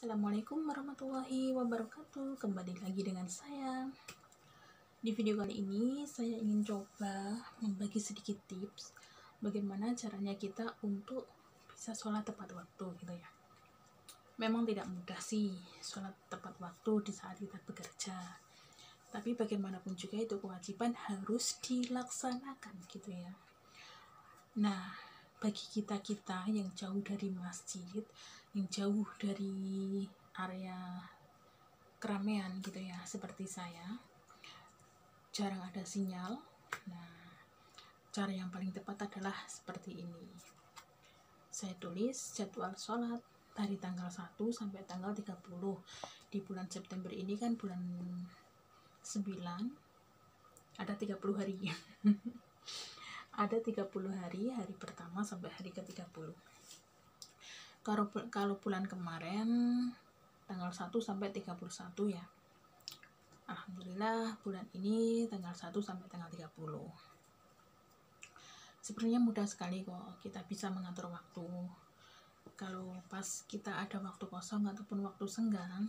Assalamualaikum warahmatullahi wabarakatuh. Kembali lagi dengan saya. Di video kali ini saya ingin coba membagi sedikit tips bagaimana caranya kita untuk bisa sholat tepat waktu gitu ya. Memang tidak mudah sih sholat tepat waktu di saat kita bekerja, tapi bagaimanapun juga itu kewajiban harus dilaksanakan gitu ya. Nah, bagi kita yang jauh dari masjid, yang jauh dari area keramaian gitu ya, seperti saya, jarang ada sinyal. Nah, cara yang paling tepat adalah seperti ini. Saya tulis jadwal sholat dari tanggal 1 sampai tanggal 30. Di bulan September ini kan bulan 9, ada 30 hari. Ada 30 hari, hari pertama sampai hari ke-30. Kalau bulan kemarin tanggal 1 sampai 31 ya. Alhamdulillah bulan ini tanggal 1 sampai tanggal 30. Sebenarnya mudah sekali kok kita bisa mengatur waktu. Kalau pas kita ada waktu kosong ataupun waktu senggang,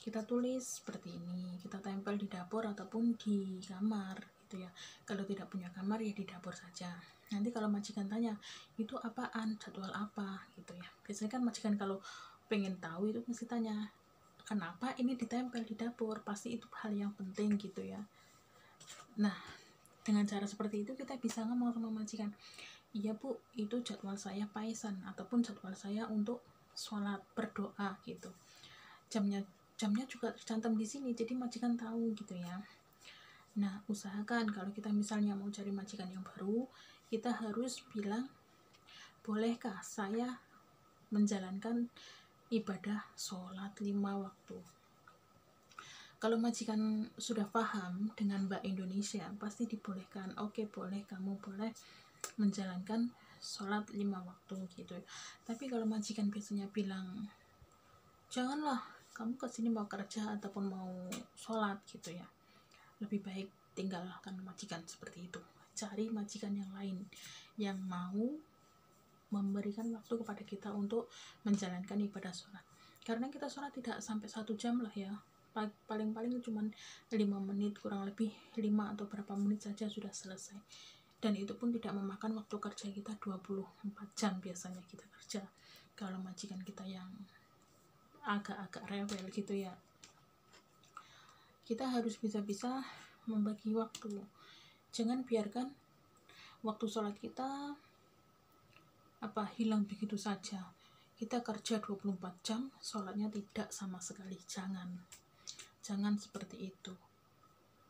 kita tulis seperti ini, kita tempel di dapur ataupun di kamar gitu ya. Kalau tidak punya kamar ya di dapur saja. Nanti kalau majikan tanya, itu apaan, jadwal apa gitu ya. Biasanya kan majikan kalau pengen tahu itu mesti tanya, kenapa ini ditempel di dapur, pasti itu hal yang penting gitu ya. Nah, dengan cara seperti itu kita bisa ngomong sama majikan, iya bu, itu jadwal saya paisan ataupun jadwal saya untuk sholat berdoa gitu. Jamnya juga tercantum di sini, jadi majikan tahu gitu ya. Nah, usahakan kalau kita misalnya mau cari majikan yang baru, kita harus bilang, bolehkah saya menjalankan ibadah sholat 5 waktu. Kalau majikan sudah paham dengan Mbak Indonesia, pasti dibolehkan. Oke, boleh, kamu boleh menjalankan sholat 5 waktu gitu. Tapi kalau majikan biasanya bilang, janganlah, kamu kesini mau kerja ataupun mau sholat gitu ya, lebih baik tinggalkan majikan seperti itu. Cari majikan yang lain yang mau memberikan waktu kepada kita untuk menjalankan ibadah sholat. Karena kita sholat tidak sampai 1 jam lah ya, paling-paling cuma 5 menit, kurang lebih 5 atau berapa menit saja sudah selesai. Dan itu pun tidak memakan waktu kerja kita 24 jam biasanya kita kerja. Kalau majikan kita yang agak-agak rewel gitu ya, kita harus bisa-bisa membagi waktu. Jangan biarkan waktu sholat kita hilang begitu saja. Kita kerja 24 jam, sholatnya tidak sama sekali. Jangan seperti itu.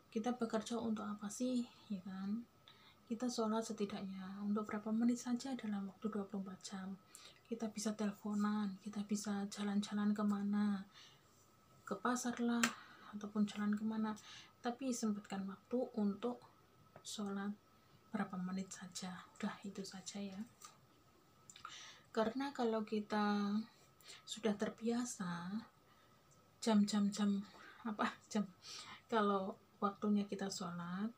Kita bekerja untuk apa sih, ya kan? Kita sholat setidaknya untuk berapa menit saja dalam waktu 24 jam. Kita bisa teleponan, kita bisa jalan-jalan kemana, ke pasar lah, ataupun jalan kemana. Tapi sempatkan waktu untuk sholat berapa menit saja. Udah itu saja ya. Karena kalau kita sudah terbiasa kalau waktunya kita sholat,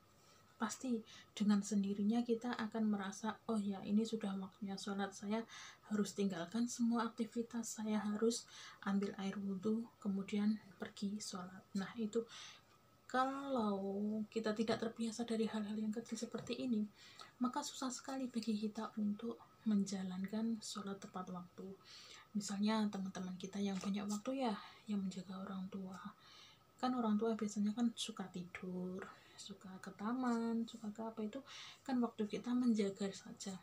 pasti dengan sendirinya kita akan merasa, oh ya ini sudah waktunya sholat, saya harus tinggalkan semua aktivitas, saya harus ambil air wudhu kemudian pergi sholat. Nah itu, kalau kita tidak terbiasa dari hal-hal yang kecil seperti ini, maka susah sekali bagi kita untuk menjalankan sholat tepat waktu. Misalnya teman-teman kita yang banyak waktu ya, yang menjaga orang tua, kan orang tua biasanya kan suka tidur, suka ke taman, suka ke apa, itu kan waktu kita menjaga saja.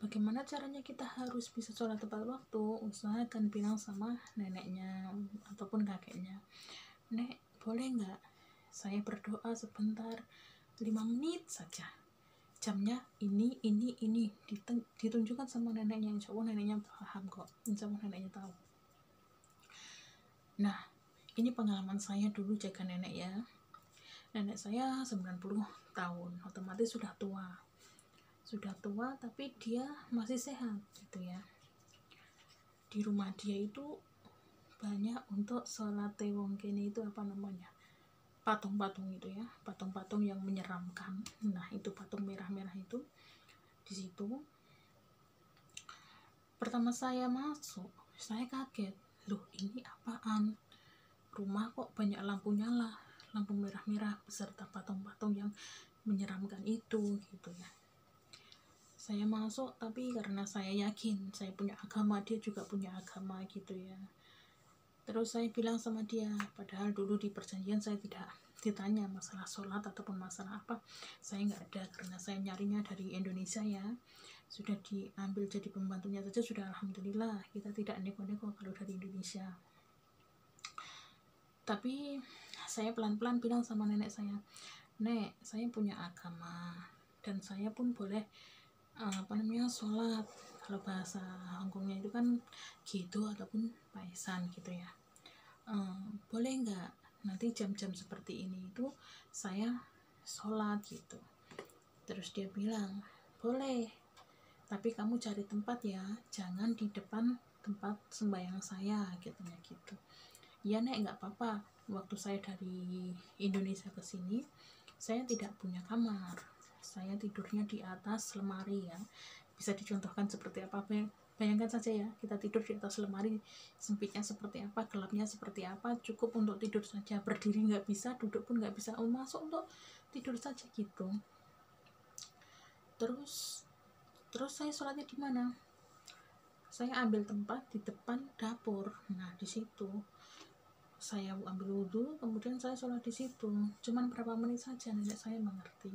Bagaimana caranya kita harus bisa sholat tepat waktu? Usahakan bilang sama neneknya ataupun kakeknya, nek boleh nggak saya berdoa sebentar 5 menit saja, jamnya ini ditunjukkan sama neneknya. Insya Allah neneknya paham kok, insya Allah neneknya tahu. Nah, ini pengalaman saya dulu jaga nenek ya. Nenek saya 90 tahun, otomatis sudah tua tapi dia masih sehat gitu ya. Di rumah dia itu banyak untuk sholat wong kene itu patung-patung itu ya, patung-patung yang menyeramkan. Nah itu patung merah-merah itu di situ. Pertama saya masuk, saya kaget, loh ini apaan, rumah kok banyak lampu nyala, lampu merah-merah beserta patung-patung yang menyeramkan itu gitu ya. Saya masuk, tapi karena saya yakin saya punya agama, dia juga punya agama gitu ya. Terus saya bilang sama dia, padahal dulu di perjanjian saya tidak ditanya masalah sholat ataupun masalah apa, saya nggak ada, karena saya nyarinya dari Indonesia ya, sudah diambil jadi pembantunya saja sudah alhamdulillah, kita tidak neko-neko kalau dari Indonesia. Tapi saya pelan-pelan bilang sama nenek saya, nek, saya punya agama dan saya pun boleh sholat, kalau bahasa Hongkongnya itu kan gitu ataupun paisan gitu ya. Boleh nggak nanti jam-jam seperti ini itu saya sholat gitu. Terus dia bilang boleh, tapi kamu cari tempat ya, jangan di depan tempat sembahyang saya katanya gitu. Ya nek, nggak apa-apa, waktu saya dari Indonesia ke sini saya tidak punya kamar, saya tidurnya di atas lemari ya. Bisa dicontohkan seperti apa, bayangkan saja ya, kita tidur di atas lemari, sempitnya seperti apa, gelapnya seperti apa, cukup untuk tidur saja, berdiri nggak bisa, duduk pun nggak bisa, masuk untuk tidur saja gitu. Terus saya sholatnya di mana? Saya ambil tempat di depan dapur. Nah di situ saya ambil wudhu, kemudian saya sholat di situ. Cuman berapa menit saja nenek saya mengerti.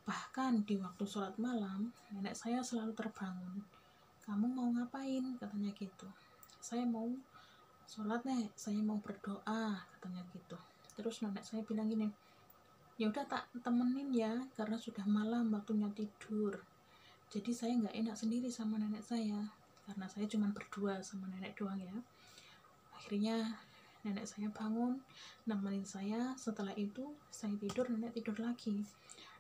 Bahkan di waktu sholat malam, nenek saya selalu terbangun. Kamu mau ngapain? Katanya gitu. Saya mau sholat nek, saya mau berdoa, katanya gitu. Terus nenek saya bilang gini, ya udah tak temenin ya, karena sudah malam waktunya tidur. Jadi saya nggak enak sendiri sama nenek saya, karena saya cuma berdua sama nenek doang ya. Akhirnya nenek saya bangun, nemenin saya. Setelah itu saya tidur, nenek tidur lagi.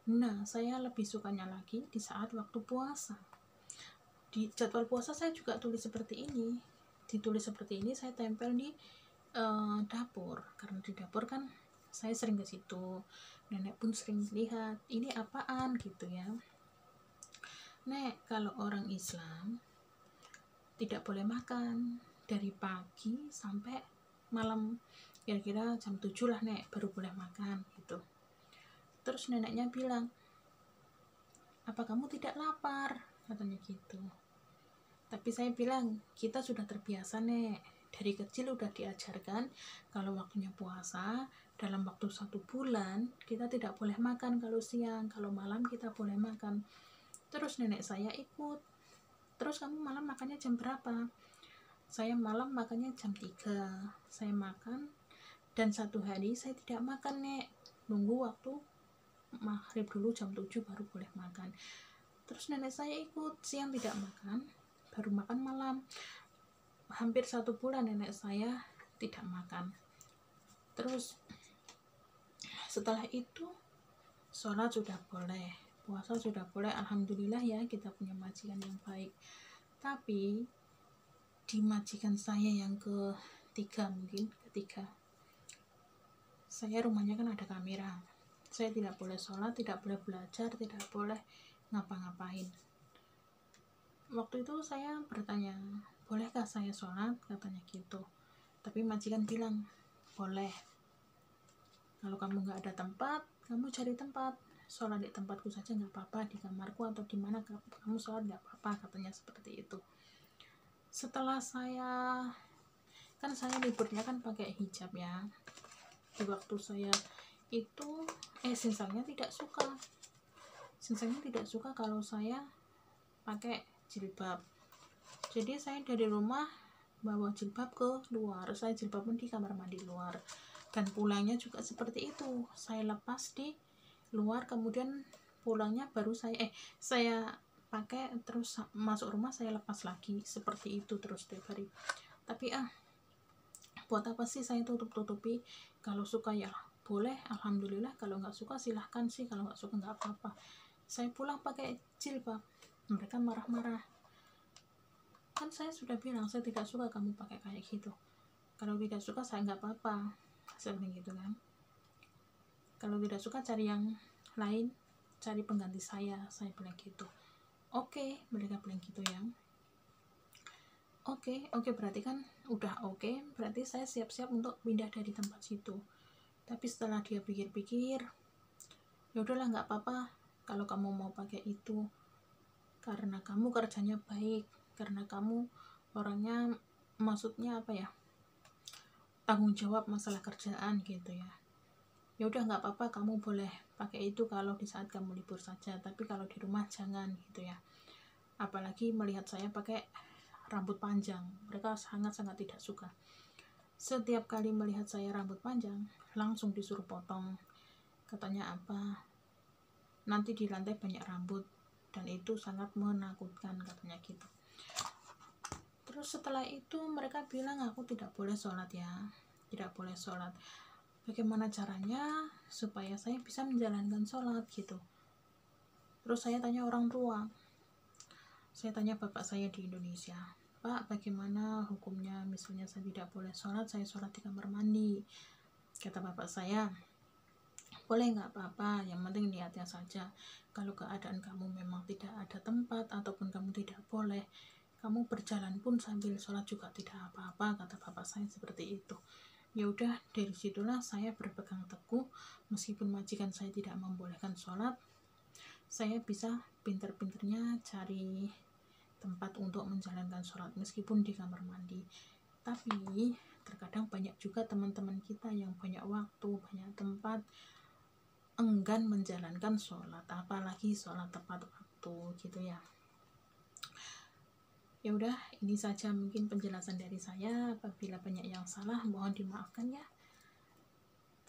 Nah, saya lebih sukanya lagi di saat waktu puasa. Di jadwal puasa saya juga tulis seperti ini. Ditulis seperti ini, saya tempel di dapur. Karena di dapur kan saya sering ke situ. Nenek pun sering lihat, ini apaan gitu ya. Nek, kalau orang Islam tidak boleh makan dari pagi sampai malam. Kira-kira jam 7 lah nek, baru boleh makan gitu. Terus neneknya bilang, apa kamu tidak lapar? Katanya gitu. Tapi saya bilang, kita sudah terbiasa nek, dari kecil udah diajarkan kalau waktunya puasa, dalam waktu 1 bulan kita tidak boleh makan kalau siang, kalau malam kita boleh makan. Terus nenek saya ikut. Terus kamu malam makannya jam berapa? Saya malam makannya jam 3. Saya makan, dan 1 hari saya tidak makan nek, nunggu waktu maghrib dulu jam 7 baru boleh makan. Terus nenek saya ikut, siang tidak makan, baru makan malam. Hampir 1 bulan nenek saya tidak makan. Terus setelah itu sholat sudah boleh, puasa sudah boleh, alhamdulillah ya, kita punya majikan yang baik. Tapi di majikan saya yang ketiga, saya rumahnya kan ada kamera. Saya tidak boleh sholat, tidak boleh belajar, tidak boleh ngapa-ngapain. Waktu itu saya bertanya, bolehkah saya sholat? Katanya gitu. Tapi majikan bilang, boleh. Kalau kamu nggak ada tempat, kamu cari tempat. Sholat di tempatku saja nggak apa-apa, di kamarku atau di mana kamu sholat nggak apa-apa, katanya seperti itu. Setelah saya liburnya kan pakai hijab ya. Di waktu saya itu sinsangnya tidak suka kalau saya pakai jilbab. Jadi saya dari rumah bawa jilbab ke luar, saya jilbab pun di kamar mandi luar, dan pulangnya juga seperti itu, saya lepas di luar, kemudian pulangnya baru saya pakai, terus masuk rumah saya lepas lagi, seperti itu terus tiap hari. Tapi buat apa sih saya tutup-tutupi? Kalau suka ya boleh, alhamdulillah. Kalau nggak suka silahkan sih, kalau nggak suka nggak apa-apa. Saya pulang pakai jilbab, mereka marah-marah. Kan saya sudah bilang saya tidak suka kamu pakai kayak gitu. Kalau tidak suka saya nggak apa-apa, saya bilang gitu kan. Kalau tidak suka cari yang lain, cari pengganti saya bilang gitu. Oke, mereka bilang gitu ya. Oke, oke, berarti kan udah oke, berarti saya siap-siap untuk pindah dari tempat situ. Tapi setelah dia pikir-pikir, ya udahlah, nggak apa-apa kalau kamu mau pakai itu, karena kamu kerjanya baik, karena kamu orangnya, maksudnya apa ya, tanggung jawab masalah kerjaan gitu ya. Ya udah, nggak apa-apa, kamu boleh pakai itu kalau di saat kamu libur saja, tapi kalau di rumah jangan gitu ya. Apalagi melihat saya pakai rambut panjang, mereka sangat-sangat tidak suka. Setiap kali melihat saya rambut panjang, langsung disuruh potong. Katanya apa, nanti di lantai banyak rambut dan itu sangat menakutkan, katanya gitu. Terus setelah itu mereka bilang aku tidak boleh sholat ya, tidak boleh sholat. Bagaimana caranya supaya saya bisa menjalankan sholat gitu. Terus saya tanya orang tua, saya tanya bapak saya di Indonesia, Pak, bagaimana hukumnya misalnya saya tidak boleh sholat, saya sholat di kamar mandi. Kata bapak saya, boleh, nggak apa-apa, yang penting niatnya saja. Kalau keadaan kamu memang tidak ada tempat ataupun kamu tidak boleh, kamu berjalan pun sambil sholat juga tidak apa-apa, kata bapak saya seperti itu. Ya udah, dari situlah saya berpegang teguh, meskipun majikan saya tidak membolehkan sholat, saya bisa pinter-pinternya cari tempat untuk menjalankan sholat meskipun di kamar mandi. Tapi terkadang banyak juga teman-teman kita yang banyak waktu, banyak tempat, enggan menjalankan sholat, apalagi sholat tepat waktu gitu ya. Ya udah, ini saja mungkin penjelasan dari saya. Apabila banyak yang salah, mohon dimaafkan ya.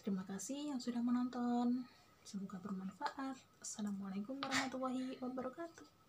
Terima kasih yang sudah menonton. Semoga bermanfaat. Assalamualaikum warahmatullahi wabarakatuh.